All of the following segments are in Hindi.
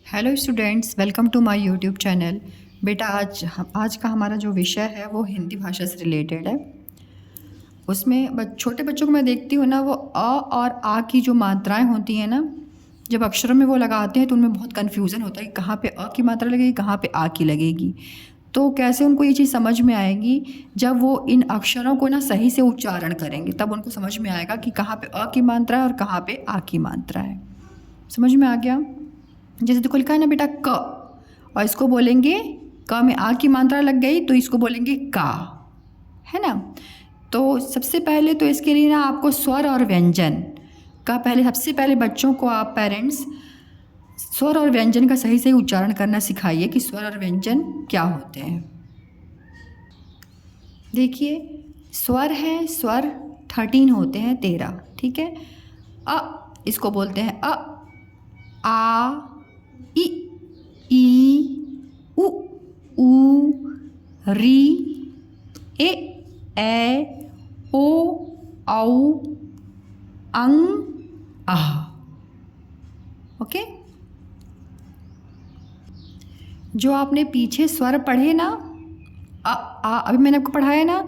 Hello students, welcome to my YouTube channel. बेटा आज का हमारा जो विषय है वो हिंदी भाषा से रिलेटेड है। उसमें छोटे बच्चों को मैं देखती हूँ ना, वो अ और आ की जो मात्राएं होती हैं ना, जब अक्षरों में वो लगाते हैं तो उनमें बहुत कन्फ्यूज़न होता है कि कहाँ पे अ की मात्रा लगेगी, कहाँ पे आ की लगेगी। तो कैसे उनको ये चीज़ समझ में आएगी? जब वो इन अक्षरों को ना सही से उच्चारण करेंगे तब उनको समझ में आएगा कि कहाँ पे अ की मात्रा है और कहाँ पे आ की मात्रा है। समझ में आ गया? जैसे देखो लिखा है ना बेटा क, और इसको बोलेंगे क में आ की मात्रा लग गई तो इसको बोलेंगे का, है ना। तो सबसे पहले तो इसके लिए ना आपको स्वर और व्यंजन का सबसे पहले बच्चों को आप पेरेंट्स स्वर और व्यंजन का सही सही उच्चारण करना सिखाइए कि स्वर और व्यंजन क्या होते हैं। देखिए स्वर है, स्वर 13 होते हैं, 13, ठीक है। अ इसको बोलते हैं अ, आ, इ, उ, ऊ, री, ए, ओ, औ, अं, आह। ओके। जो आपने पीछे स्वर पढ़े ना, अभी मैंने आपको पढ़ाया ना,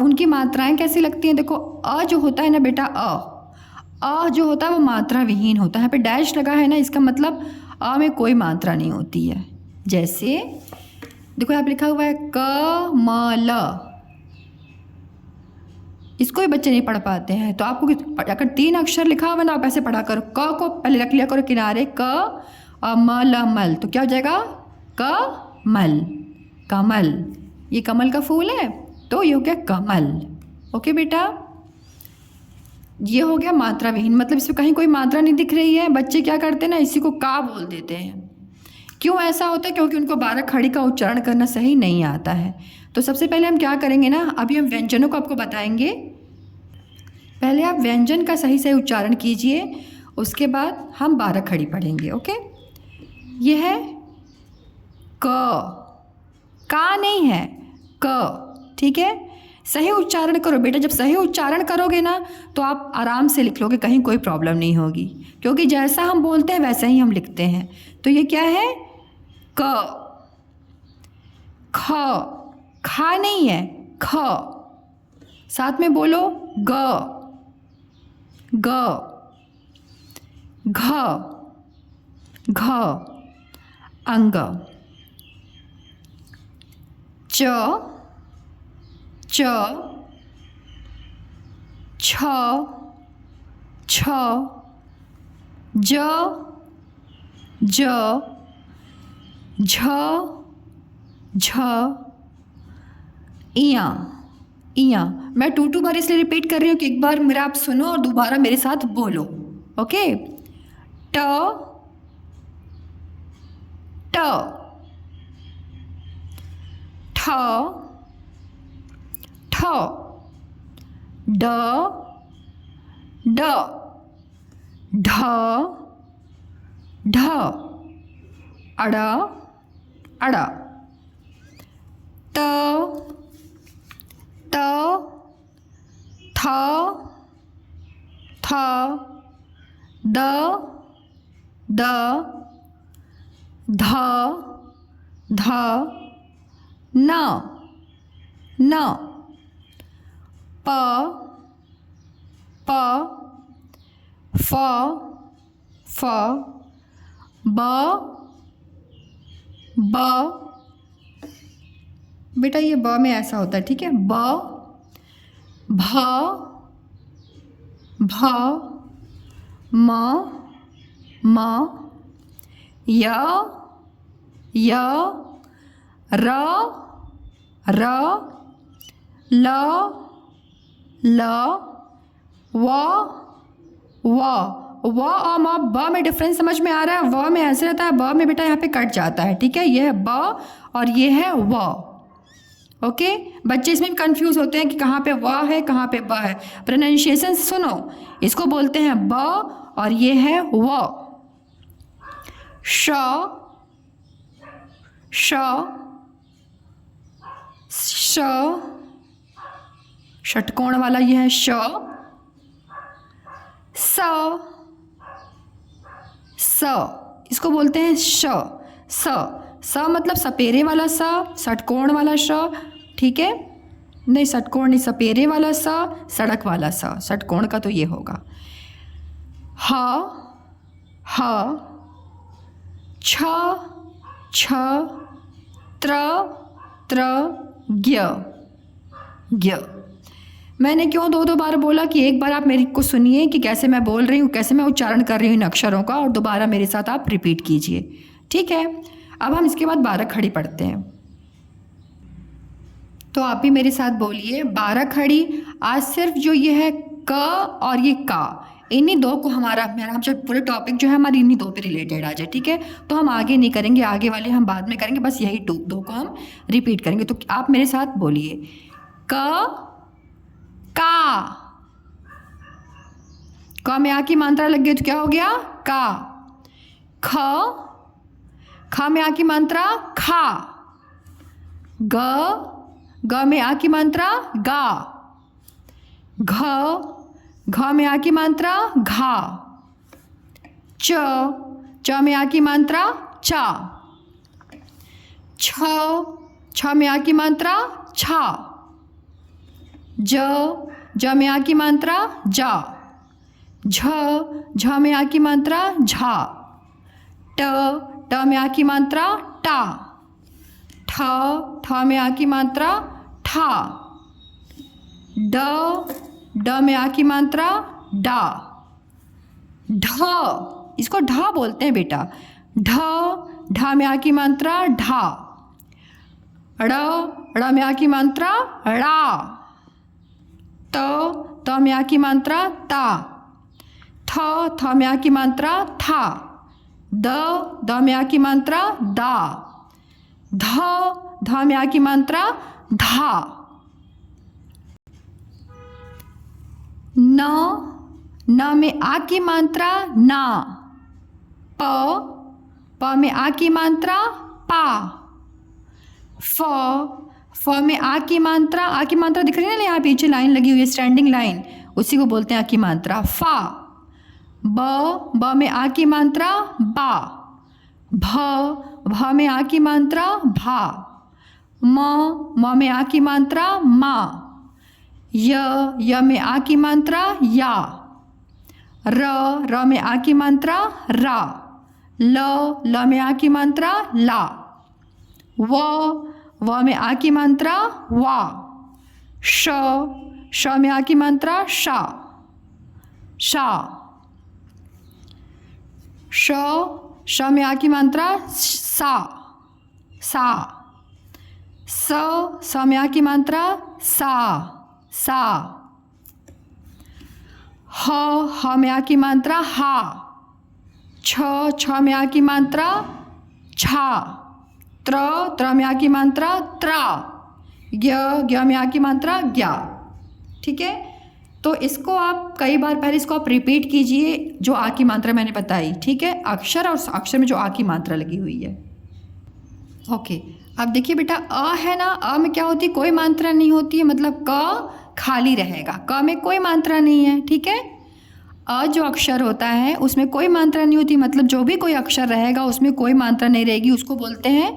उनकी मात्राएं कैसी लगती हैं? देखो अ जो होता है ना बेटा, अ जो होता है वो मात्रा विहीन होता है। यहाँ पे डैश लगा है ना, इसका मतलब अ में कोई मात्रा नहीं होती है। जैसे देखो यहाँ पे लिखा हुआ है क म ल, इसको भी बच्चे नहीं पढ़ पाते हैं। तो आपको अगर 3 अक्षर लिखा हुआ ना, आप ऐसे पढ़ा करो। क को पहले रख लिया करो किनारे, क और म ल मल, तो क्या हो जाएगा? कमल, कमल। ये कमल का फूल है तो ये हो गया कमल। ओके बेटा, ये हो गया मात्रा विहीन, मतलब इसमें कहीं कोई मात्रा नहीं दिख रही है। बच्चे क्या करते हैं ना, इसी को का बोल देते हैं। क्यों ऐसा होता है? क्योंकि उनको 12 खड़ी का उच्चारण करना सही नहीं आता है। तो सबसे पहले हम क्या करेंगे ना, अभी हम व्यंजनों को आपको बताएंगे। पहले आप व्यंजन का सही सही उच्चारण कीजिए, उसके बाद हम 12 खड़ी पढ़ेंगे। ओके। ये है क, का नहीं है, क, ठीक है। सही उच्चारण करो बेटा। जब सही उच्चारण करोगे ना तो आप आराम से लिख लोगे, कहीं कोई प्रॉब्लम नहीं होगी, क्योंकि जैसा हम बोलते हैं वैसा ही हम लिखते हैं। तो ये क्या है? क, ख, खा नहीं है, ख। साथ में बोलो ग, ग, घ, घ, अंग, च, च, छ, छ, ज, ज, झ, झ, इया, इया। मैं 2 बार इसलिए रिपीट कर रही हूँ कि एक बार मेरा आप सुनो और दोबारा मेरे साथ बोलो। ओके। ट, ट, ठ, ठ, ड, ड, ढ, ढ, अड़, अड़, त, त, थ, थ, द, द, ध, ध, न, न, प, प, फ, फ, ब, ब। बेटा ये ब में ऐसा होता है, ठीक है। ब, भ, भ, म, म, य, य, र, र, ल, ल, व, व और म। ब में डिफरेंस समझ में आ रहा है? व में ऐसे रहता है, ब में बेटा यहाँ पे कट जाता है, ठीक है। ये है ब और ये है व। ओके। बच्चे इसमें भी कंफ्यूज होते हैं कि कहाँ पे व है, कहाँ पे ब है। प्रोनाउंसिएशन सुनो, इसको बोलते हैं ब और ये है व। श, श, श, षटकोण वाला ये है श, स, स, इसको बोलते हैं श। स मतलब सपेरे वाला स, षटकोण वाला श, ठीक है, नहीं षटकोण नहीं, सपेरे वाला स, सड़क वाला स, षटकोण का तो ये होगा। ह छ छ त्र ज्ञ। मैंने क्यों दो बार बोला कि एक बार आप मेरी को सुनिए कि कैसे मैं बोल रही हूँ, कैसे मैं उच्चारण कर रही हूँ इन अक्षरों का, और दोबारा मेरे साथ आप रिपीट कीजिए, ठीक है। अब हम इसके बाद 12 खड़ी पढ़ते हैं, तो आप भी मेरे साथ बोलिए 12 खड़ी। आज सिर्फ जो ये है क और ये का, इन्हीं दो को मेरा जो पूरे टॉपिक जो है हमारी इन्हीं दो पे रिलेटेड आ जाए, ठीक है। तो हम आगे नहीं करेंगे, आगे वाले हम बाद में करेंगे, बस यही दो को हम रिपीट करेंगे। तो आप मेरे साथ बोलिए का में आ की मात्रा लग गई तो क्या हो गया का। ख में आ की मात्रा खा। ग में आ की मात्रा गा। घ में आ की मात्रा घा। च में आ की मात्रा चा। छ में आ की मात्रा छा। ज में आ की मात्रा जा। झ में आ की मात्रा झा। ट में आ की मात्रा टा। ठ में आ की मात्रा ठा। ड में आ की मात्रा डा। ढ, इसको ढ बोलते हैं बेटा। ढ में आ की मात्रा ढा। ड़ में आ की मात्रा ड़ा। त में आ की मात्रा ता। थ में आ की मात्रा था। द में आ की मात्रा दा। ध में आ की मात्रा धा। न में आ की मात्रा ना। प में आ की मात्रा पा। फ में आ की मात्रा दिख रही है ना, यहाँ पीछे लाइन लगी हुई है, स्टैंडिंग लाइन, उसी को बोलते हैं आ की मात्रा फा। ब में आ की मात्रा बा। भ में आ की मात्रा भा। म में आ की मात्रा मा। य में आ की मात्रा या। र में आ की मात्रा रा। ल में आ की मात्रा ला। व में आ की मात्रा वा। श में आ की मात्रा शा। श में आ की मात्रा सा। स में आ की मात्रा सा। ह में आ की मात्रा हा। छ में आ की मात्रा छा। त्र में आ की मात्रा त्रा। ज्ञ में आ की मात्रा ज्ञा, ठीक है। तो इसको आप कई बार पहले इसको आप रिपीट कीजिए, जो आ की मात्रा मैंने बताई, ठीक है, अक्षर और अक्षर में जो आ की मात्रा लगी हुई है। ओके, अब देखिए बेटा, अ है ना, अ में क्या होती है, कोई मात्रा नहीं होती है, मतलब क खाली रहेगा, क में कोई मात्रा नहीं है, ठीक है। अ जो अक्षर होता है उसमें कोई मात्रा नहीं होती, मतलब जो भी कोई अक्षर रहेगा उसमें कोई मात्रा नहीं रहेगी, उसको बोलते हैं,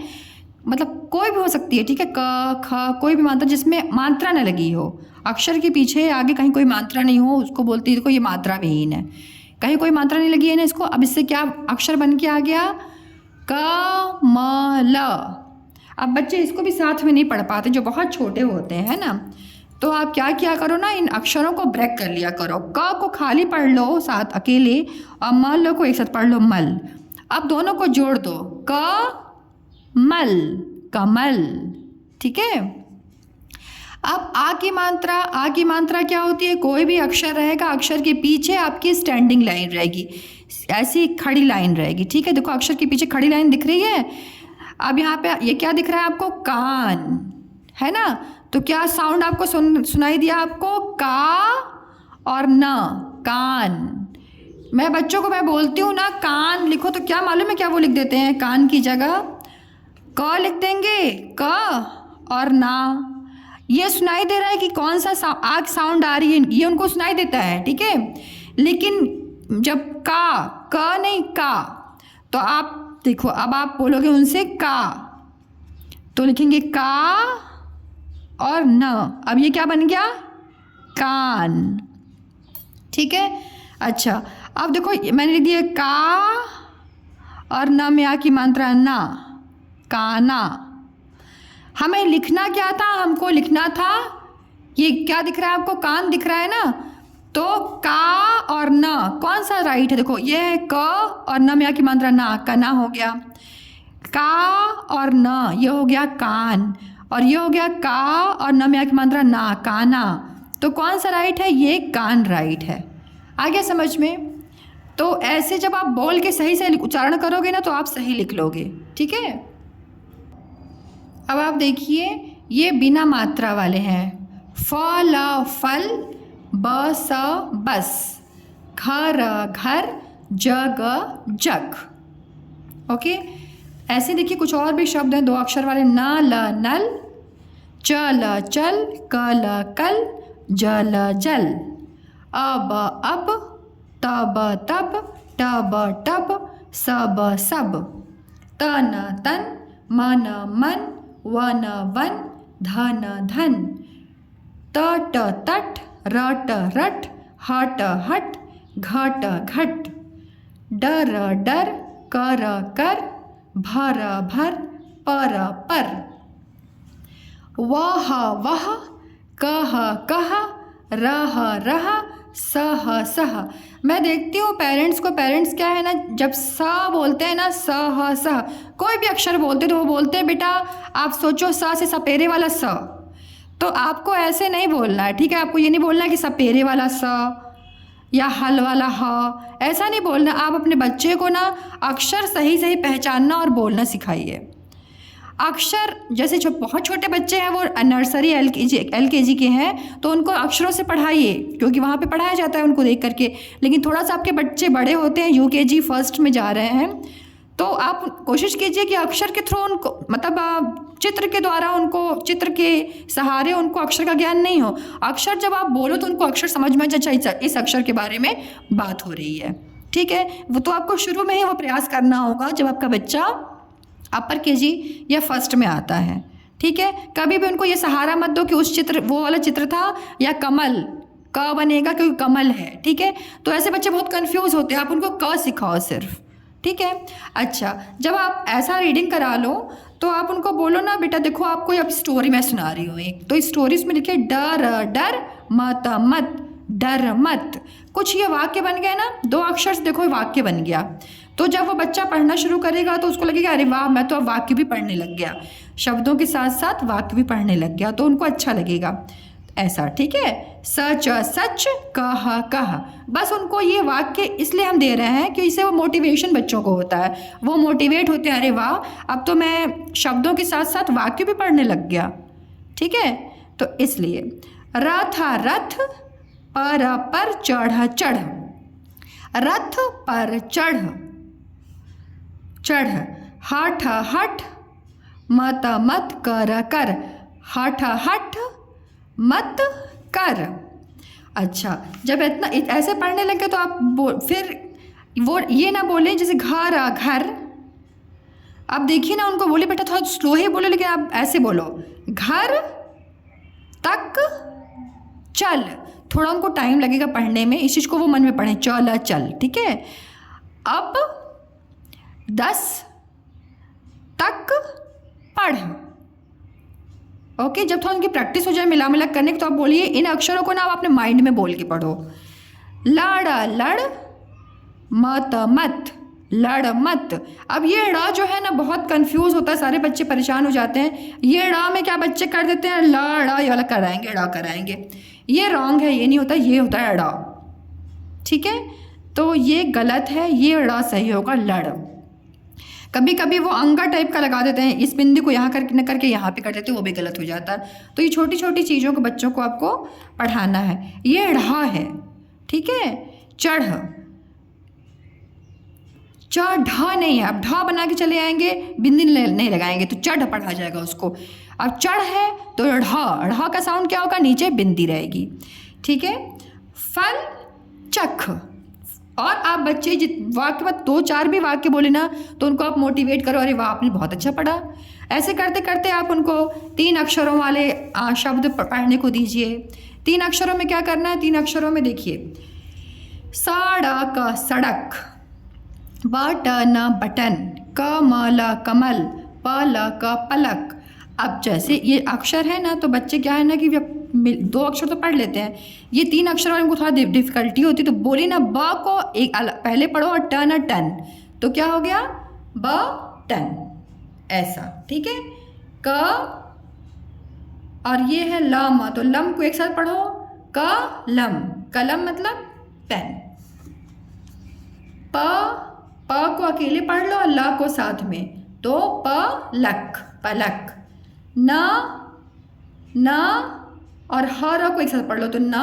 मतलब कोई भी हो सकती है, ठीक है, क ख कोई भी मात्रा जिसमें मात्रा न लगी हो, अक्षर के पीछे आगे कहीं कोई मात्रा नहीं हो, उसको बोलते हैं, देखो ये मात्रा विहीन है, कहीं कोई मात्रा नहीं लगी है ना इसको। अब इससे क्या अक्षर बन के आ गया, क म ल। अब बच्चे इसको भी साथ में नहीं पढ़ पाते, जो बहुत छोटे होते हैं ना, तो आप क्या किया करो ना, इन अक्षरों को ब्रेक कर लिया करो। क को खाली पढ़ लो साथ अकेले, और मल को एक साथ पढ़ लो, मल। अब दोनों को जोड़ दो, क मल, कमल, ठीक है। अब आ की मात्रा क्या होती है, कोई भी अक्षर रहेगा, अक्षर के पीछे आपकी स्टैंडिंग लाइन रहेगी, ऐसी खड़ी लाइन रहेगी, ठीक है। देखो अक्षर के पीछे खड़ी लाइन दिख रही है। अब यहाँ पे ये क्या दिख रहा है आपको, कान, है ना। तो क्या साउंड आपको सुनाई दिया आपको, का और न, कान। मैं बच्चों को मैं बोलती हूँ ना, कान लिखो, तो क्या मालूम है क्या वो लिख देते हैं, कान की जगह क लिख देंगे, क और ना। ये सुनाई दे रहा है कि कौन सा आग साउंड आ रही है, ये उनको सुनाई देता है, ठीक है। लेकिन जब क नहीं का, तो आप देखो, अब आप बोलोगे उनसे का, तो लिखेंगे का और न। अब ये क्या बन गया? कान। ठीक है। अच्छा, अब देखो मैंने लिख दिया का और न में आ की मात्रा ना, काना। हमें लिखना क्या था? हमको लिखना था, ये क्या दिख रहा है आपको? कान दिख रहा है ना, तो का और न कौन सा राइट है? देखो ये है क और न में आ की मात्रा ना, कना हो गया। का और न ये हो गया कान, और ये हो गया का और न में आ की मात्रा ना, काना। तो कौन सा राइट है? ये कान राइट है। आ गया समझ में? तो ऐसे जब आप बोल के सही से उच्चारण करोगे ना तो आप सही लिख लोगे। ठीक है। अब आप देखिए, ये बिना मात्रा वाले हैं। फ ल फल, ब स बस, घ र घर, ज ग जग। ओके, ऐसे देखिए कुछ और भी शब्द हैं 2 अक्षर वाले। न ल नल, च ल चल, क ल कल, ज ल जल, अब अब, तब तब, टब टब, सब सब, तन तन, मन मन, वन वन, धन धन, तट तट, रट रट, हट हट, घट घट, डर डर, कर कर, भर भर, पर पर, वह वह, कह कह, रह रह, सह सह। मैं देखती हूँ पेरेंट्स को, पेरेंट्स क्या है ना, जब स बोलते हैं ना, सह सह, कोई भी अक्षर बोलते तो वो बोलते हैं बेटा आप सोचो स से सपेरे वाला स, तो आपको ऐसे नहीं बोलना है। ठीक है, आपको ये नहीं बोलना है कि सपेरे वाला स या हल वाला ह, ऐसा नहीं बोलना। आप अपने बच्चे को ना अक्षर सही सही पहचानना और बोलना सिखाइए। अक्षर जैसे जो बहुत छोटे बच्चे हैं वो नर्सरी एलकेजी के हैं तो उनको अक्षरों से पढ़ाइए, क्योंकि वहाँ पे पढ़ाया जाता है उनको देख करके। लेकिन थोड़ा सा आपके बच्चे बड़े होते हैं, यूकेजी फर्स्ट में जा रहे हैं, तो आप कोशिश कीजिए कि अक्षर के थ्रू उनको, मतलब चित्र के द्वारा उनको, चित्र के सहारे उनको अक्षर का ज्ञान नहीं हो। अक्षर जब आप बोलो तो उनको अक्षर समझ में अच्छा इस अक्षर के बारे में बात हो रही है। ठीक है, वो तो आपको शुरू में ही वो प्रयास करना होगा जब आपका बच्चा अपर केजी या फर्स्ट में आता है। ठीक है, कभी भी उनको ये सहारा मत दो कि उस चित्र, वो वाला चित्र था या कमल, क बनेगा क्योंकि कमल है। ठीक है, तो ऐसे बच्चे बहुत कंफ्यूज होते हैं, आप उनको क सिखाओ सिर्फ। ठीक है। अच्छा, जब आप ऐसा रीडिंग करा लो तो आप उनको बोलो ना बेटा देखो आपको अब स्टोरी मैं सुना रही हूँ एक, तो स्टोरी में लिखे डर डर, मत मत, डर मत। कुछ ये वाक्य बन गए ना, 2 अक्षर से देखो वाक्य बन गया। तो जब वो बच्चा पढ़ना शुरू करेगा तो उसको लगेगा अरे वाह मैं तो अब वाक्य भी पढ़ने लग गया, शब्दों के साथ साथ वाक्य भी पढ़ने लग गया, तो उनको अच्छा लगेगा ऐसा। ठीक है, सच सच, कह कह, बस उनको ये वाक्य इसलिए हम दे रहे हैं कि इससे वो मोटिवेशन बच्चों को होता है, वो मोटिवेट होते हैं, अरे वाह अब तो मैं शब्दों के साथ साथ वाक्य भी पढ़ने लग गया। ठीक है, तो इसलिए रथ रथ, पर चढ़ चढ़, रथ पर चढ़ चढ़, हठ हठ, मत मत, कर कर, हठ हठ, मत कर। अच्छा, जब इतना ऐसे पढ़ने लगे तो आप फिर वो ये ना बोले जैसे घर घर, आप देखिए ना उनको बोले बेटा थोड़ा स्लो ही बोलो, लेकिन आप ऐसे बोलो घर तक चल, थोड़ा उनको टाइम लगेगा पढ़ने में, इस चीज़ को वो मन में पढ़ें, चल चल। ठीक है, अब 10 तक पढ़। ओके, जब थोड़ा उनकी प्रैक्टिस हो जाए मिला मिला करने की तो आप बोलिए इन अक्षरों को ना आप अपने माइंड में बोल के पढ़ो। लड़ लड़, मत मत, लड़ मत। अब ये ड़ जो है ना बहुत कंफ्यूज होता है, सारे बच्चे परेशान हो जाते हैं। ये ड़ में क्या बच्चे कर देते हैं, ल ये वाला कराएंगे, ड़ कराएंगे, ये रॉन्ग है, ये नहीं होता, ये होता है ड़। ठीक है, तो ये गलत है, ये ड़ सही होगा, लड़। कभी कभी वो अंगा टाइप का लगा देते हैं, इस बिंदी को यहाँ करके यहाँ पे कर देते हैं, वो भी गलत हो जाता है। तो ये छोटी छोटी चीज़ों को बच्चों को आपको पढ़ाना है। ये ढ़ है, ठीक है, चढ़, ढ नहीं है, अब ढ बना के चले आएंगे, बिंदी नहीं लगाएंगे तो चढ़ पढ़ा जाएगा उसको। अब चढ़ है तो ढ़ का साउंड क्या होगा, नीचे बिंदी रहेगी। ठीक है, फल चख, और आप बच्चे वाक्य में 2-4 भी वाक्य बोले ना तो उनको आप मोटिवेट करो, अरे वाह आपने बहुत अच्छा पढ़ा। ऐसे करते करते आप उनको 3 अक्षरों वाले शब्द पढ़ने को दीजिए। 3 अक्षरों में क्या करना है, 3 अक्षरों में देखिए, सड़क सड़क, बटन बटन, कमल कमल, पलक पलक। अब जैसे ये अक्षर है ना तो बच्चे क्या है ना कि 2 अक्षर तो पढ़ लेते हैं, ये 3 अक्षर वाले उनको थोड़ा डिफिकल्टी होती है। तो बोली ना ब को एक पहले पढ़ो और टन टन, तो क्या हो गया ब टन, ऐसा, ठीक है। क और ये है लम, तो लम को एक साथ पढ़ो, कलम, कलम मतलब पेन। प को अकेले पढ़ लो और ल को साथ में, तो पलक पलक। न और हर को एक साथ पढ़ लो, तो न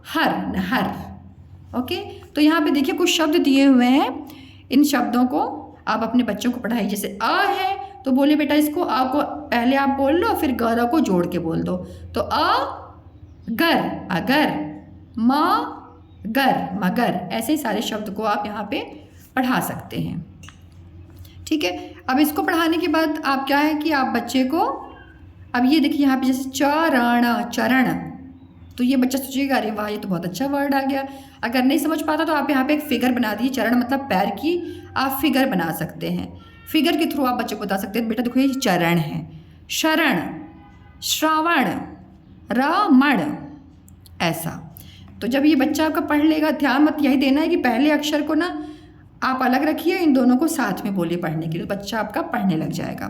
हर नहर। ओके, तो यहाँ पे देखिए कुछ शब्द दिए हुए हैं, इन शब्दों को आप अपने बच्चों को पढ़ाइए। जैसे अ है तो बोले बेटा इसको अ को पहले आप बोल लो, फिर गर को जोड़ के बोल दो, तो गर अगर, गर मगर। ऐसे ही सारे शब्द को आप यहाँ पे पढ़ा सकते हैं, ठीक है। अब इसको पढ़ाने के बाद आप क्या है कि आप बच्चे को, अब ये देखिए यहाँ पे जैसे चरण चरण, तो ये बच्चा सोचेगा अरे वाह ये तो बहुत अच्छा वर्ड आ गया। अगर नहीं समझ पाता तो आप यहाँ पे एक फिगर बना दीजिए, चरण मतलब पैर की आप फिगर बना सकते हैं, फिगर के थ्रू आप बच्चे को बता सकते हैं बेटा देखो ये चरण है, शरण, श्रावण, रमण, ऐसा। तो जब ये बच्चा आपका पढ़ लेगा, ध्यान मत यही देना है कि पहले अक्षर को ना आप अलग रखिए, इन दोनों को साथ में बोलिए पढ़ने के लिए, बच्चा आपका पढ़ने लग जाएगा।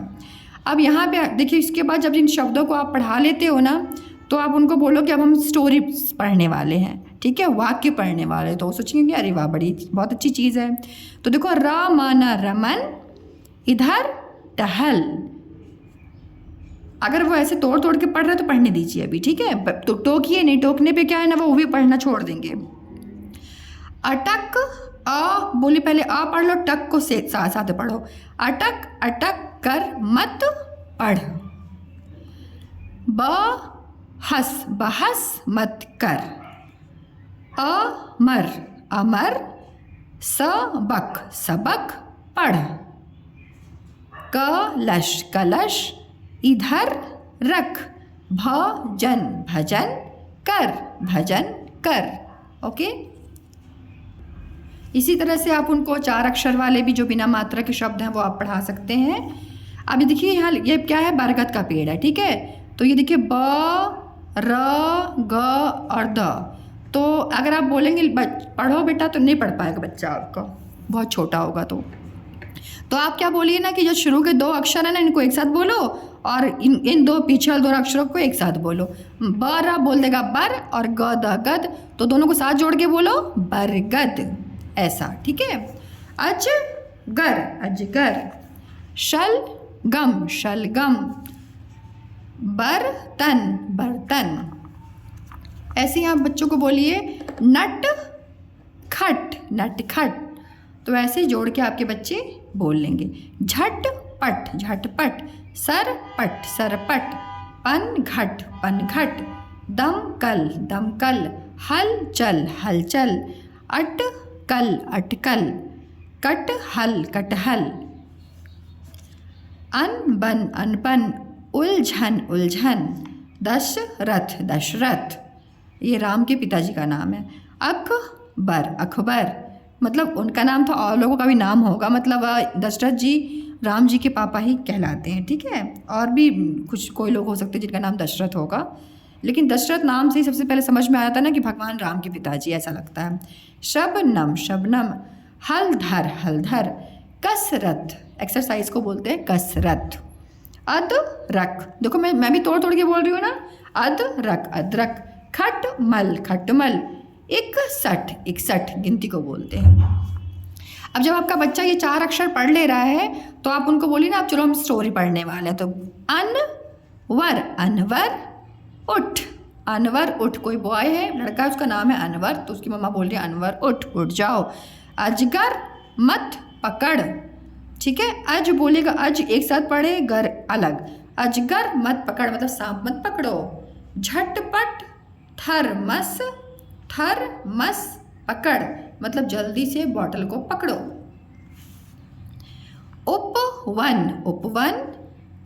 अब यहाँ पे देखिए इसके बाद जब इन शब्दों को आप पढ़ा लेते हो ना तो आप उनको बोलो कि अब हम स्टोरी पढ़ने वाले हैं, ठीक है, वाक्य पढ़ने वाले। तो वो सोचेंगे अरे वाह बड़ी बहुत अच्छी चीज़ है। तो देखो रमन रमन, इधर टहल। अगर वो ऐसे तोड़ तोड़ के पढ़ रहे हैं तो पढ़ने दीजिए अभी, ठीक है, तो टोकिए नहीं, टोकने पे क्या है ना वो भी पढ़ना छोड़ देंगे। अटक, अ बोली पहले अ पढ़ लो, टक को से साथ साथ पढ़ो, अटक अटक कर मत पढ़। बहस बहस मत कर। अमर अमर, सबक सबक पढ़। कलश कलश इधर रख। भजन भजन कर, भजन कर। ओके, इसी तरह से आप उनको 4 अक्षर वाले भी जो बिना मात्रा के शब्द हैं वो आप पढ़ा सकते हैं। अभी देखिए यहाँ ये क्या है, बरगद का पेड़ है, ठीक है। तो ये देखिए ब र ग और द, तो अगर आप बोलेंगे पढ़ो बेटा तो नहीं पढ़ पाएगा बच्चा आपका, बहुत छोटा होगा। तो आप क्या बोलिए ना कि जो शुरू के 2 अक्षर है ना इनको एक साथ बोलो और इन 2 पीछे वाले 2 अक्षरों को एक साथ बोलो। ब रा बोल देगा बर और ग द गद, तो दोनों को साथ जोड़ के बोलो बरगद, ऐसा, ठीक है। अजगर अजगर, शलगम शलगम, बर्तन बर्तन। ऐसे ही आप बच्चों को बोलिए नट खट नट खट, तो ऐसे जोड़ के आपके बच्चे बोल लेंगे। झटपट झटपट, सरपट सरपट, पनघट पनघट, दमकल दमकल, हलचल हलचल, अटकल अटकल, कटहल कटहल, अनबन अनबन, उलझन उलझन, दशरथ दशरथ, ये राम के पिताजी का नाम है। अकबर अकबर, मतलब उनका नाम था और लोगों का भी नाम होगा, मतलब दशरथ जी राम जी के पापा ही कहलाते हैं, ठीक है। और भी कुछ कोई लोग हो सकते हैं जिनका नाम दशरथ होगा, लेकिन दशरथ नाम से ही सबसे पहले समझ में आया था ना कि भगवान राम के पिताजी, ऐसा लगता है। शबनम शबनम, हलधर हलधर, कसरत, एक्सरसाइज को बोलते हैं कसरत। अदरक, देखो मैं भी तोड़ तोड़ के बोल रही हूँ ना, अदरक अदरक, खटमल खटमल, 61 61 गिनती को बोलते हैं। अब जब आपका बच्चा ये 4 अक्षर पढ़ ले रहा है तो आप उनको बोलिए ना, आप चलो हम स्टोरी पढ़ने वाले हैं। तो अनवर अनवर उठ, अनवर उठ, कोई बॉय है लड़का है उसका नाम है अनवर, तो उसकी मम्मा बोल रही है अनवर उठ उठ जाओ। अजगर मत पकड़, ठीक है, अज बोलेगा अज एक साथ पढ़े, गर अलग। अजगर मत पकड़ मतलब सांप मत पकड़ो। झटपट थर्मस, थर्मस पकड़, मतलब जल्दी से बॉटल को पकड़ो। उपवन, उपवन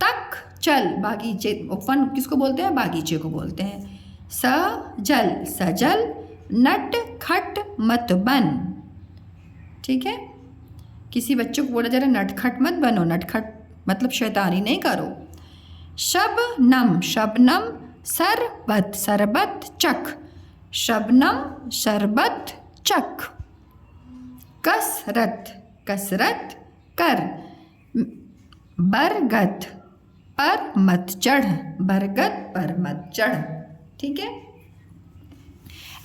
तक चल, बागीचे, उपवन किसको बोलते हैं? बागीचे को बोलते हैं। सजल, सजल नट खट मत बन। ठीक है, किसी बच्चों को बोला जा रहा है नटखट मत बनो, नटखट मतलब शैतानी नहीं करो। शबनम, शबनम शरबत, शरबत चख, शबनम शरबत चख। कसरत, कसरत कर, बरगद पर मत चढ़, बरगद पर मत चढ़। ठीक है,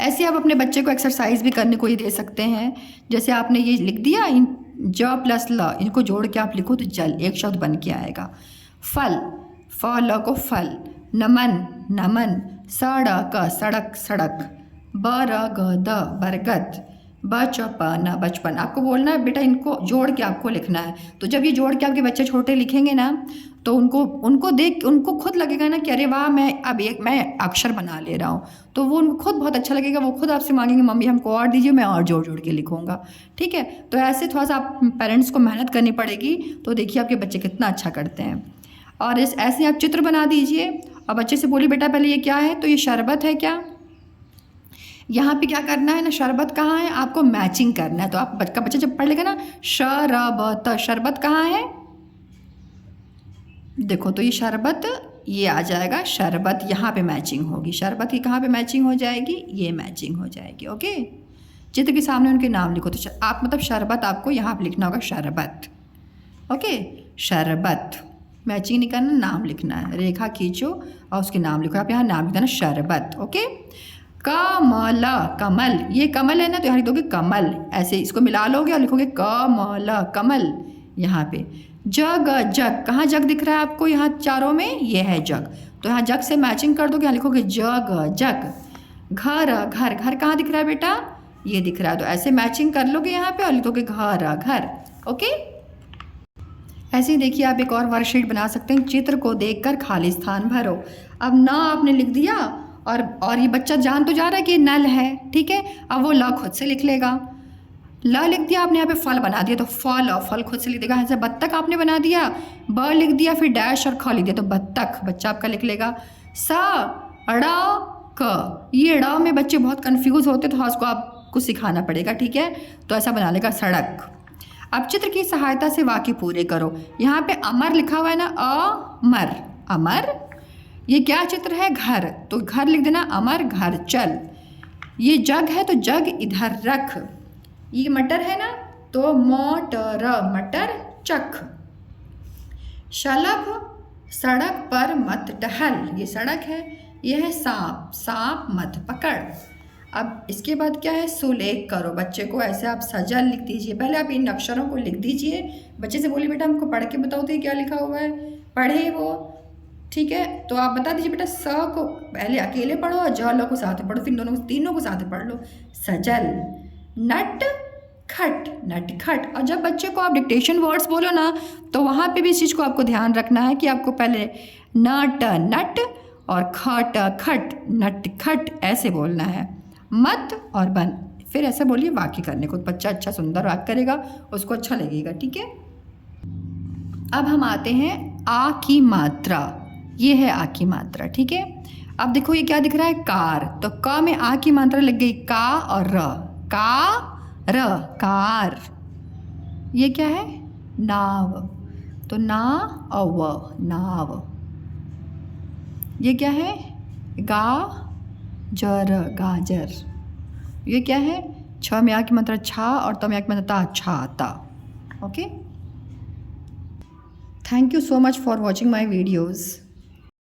ऐसे आप अपने बच्चे को एक्सरसाइज भी करने को ही दे सकते हैं। जैसे आपने ये लिख दिया, इन ज प्लस ल, इनको जोड़ के आप लिखो तो जल एक शब्द बन के आएगा। फल, फ ल को फल, नमन, नमन, सड़क, सड़क, सड़क, बरगद, बरगद, बचपन, बचपन। आपको बोलना है बेटा, इनको जोड़ के आपको लिखना है। तो जब ये जोड़ के आपके बच्चे छोटे लिखेंगे ना, तो उनको देख उनको खुद लगेगा ना कि अरे वाह, मैं अक्षर बना ले रहा हूँ। तो वो उनको खुद बहुत अच्छा लगेगा, वो खुद आपसे मांगेंगे मम्मी हमको और दीजिए, मैं और जोड़ जोड़ के लिखूँगा। ठीक है, तो ऐसे थोड़ा सा आप पेरेंट्स को मेहनत करनी पड़ेगी। तो देखिए आपके बच्चे कितना अच्छा करते हैं। और ऐसे आप चित्र बना दीजिए और बच्चे से बोलिए बेटा पहले ये क्या है? तो ये शरबत है क्या? यहाँ पे क्या करना है ना, शरबत कहाँ है आपको मैचिंग करना है। तो आप बच्चा जब पढ़ लेगा ना शरबत, शरबत कहाँ है देखो, तो ये शरबत ये आ जाएगा, शरबत यहाँ पे मैचिंग होगी। शरबत की कहाँ पे मैचिंग हो जाएगी? ये मैचिंग हो जाएगी। ओके, चित्र के सामने उनके नाम लिखो। तो आप मतलब शरबत आपको यहाँ पे लिखना होगा, शरबत। ओके, शरबत मैचिंग नहीं करना, नाम लिखना है। रेखा खींचो और उसके नाम लिखो। आप यहाँ नाम लिखना शरबत। ओके, कमल, कमल, ये कमल है ना, तो यहाँ लिख दोगे कमल। ऐसे इसको मिला लोगे और लिखोगे कमल, कमल। यहाँ पे जग, जग, कहाँ जग दिख रहा है आपको? यहाँ चारों में ये है जग, तो यहाँ जग से मैचिंग कर दोगे, यहाँ लिखोगे जग, जग। घर, घर, घर कहाँ दिख रहा है बेटा? ये दिख रहा है, तो ऐसे मैचिंग कर लोगे यहाँ पे और लिखोगे घर, घर। ओके, ऐसे ही देखिए आप एक और वर्कशीट बना सकते हैं। चित्र को देखकर खाली स्थान भरो। अब ना आपने लिख दिया और ये बच्चा जान तो जा रहा है कि ये नल है। ठीक है, अब वो ल खुद से लिख लेगा। ल लिख दिया आपने, यहाँ पे फल बना दिया तो फल, और फल खुद से लिख देगा। यहाँ से बत्तख आपने बना दिया, ब लिख दिया, फिर डैश और ख लिख दिया तो बत्तख, बच्चा आपका लिख लेगा। स ड़ क, ये ड़ में बच्चे बहुत कंफ्यूज होते, तो उसको आपको सिखाना पड़ेगा। ठीक है, तो ऐसा बना लेगा सड़क। अब चित्र की सहायता से वाक्य पूरे करो। यहाँ पे अमर लिखा हुआ है ना, अमर, अमर। ये क्या चित्र है? घर, तो घर लिख देना, अमर घर चल। ये जग है तो जग इधर रख। ये मटर है ना, तो मोटर, मटर चख। शलभ, सड़क पर मत टहल, ये सड़क है। यह है सांप, सांप मत पकड़। अब इसके बाद क्या है? सुलेख करो। बच्चे को ऐसे आप सजल लिख दीजिए। पहले आप इन अक्षरों को लिख दीजिए। बच्चे से बोलिए बेटा हमको पढ़ के बताओ तो ये क्या लिखा हुआ है। पढ़े वो, ठीक है, तो आप बता दीजिए बेटा। स को पहले अकेले पढ़ो और ज ल को साथ में पढ़ो, फिर तीनों को साथ में पढ़ लो। सजल, नट खट, नटखट। और जब बच्चे को आप डिक्टेशन वर्ड्स बोलो ना, तो वहाँ पे भी इस चीज़ को आपको ध्यान रखना है कि आपको पहले नट नट और खट खट, नटखट ऐसे बोलना है। मत और बन, फिर ऐसे बोलिए वाक्य करने को। बच्चा अच्छा सुंदर वाक्य करेगा, उसको अच्छा लगेगा। ठीक है, अब हम आते हैं आ की मात्रा। ये है आ की मात्रा। ठीक है, अब देखो ये क्या दिख रहा है? कार, तो क में आ की मात्रा लग गई, का और र, का र, कार। ये क्या है? नाव, तो ना और व, नाव। ये क्या है? गा जर, गाजर। ये क्या है? छ में आ की मात्रा छा और त में आ की मात्रा ता, छाता। Okay, thank you so much for watching my videos.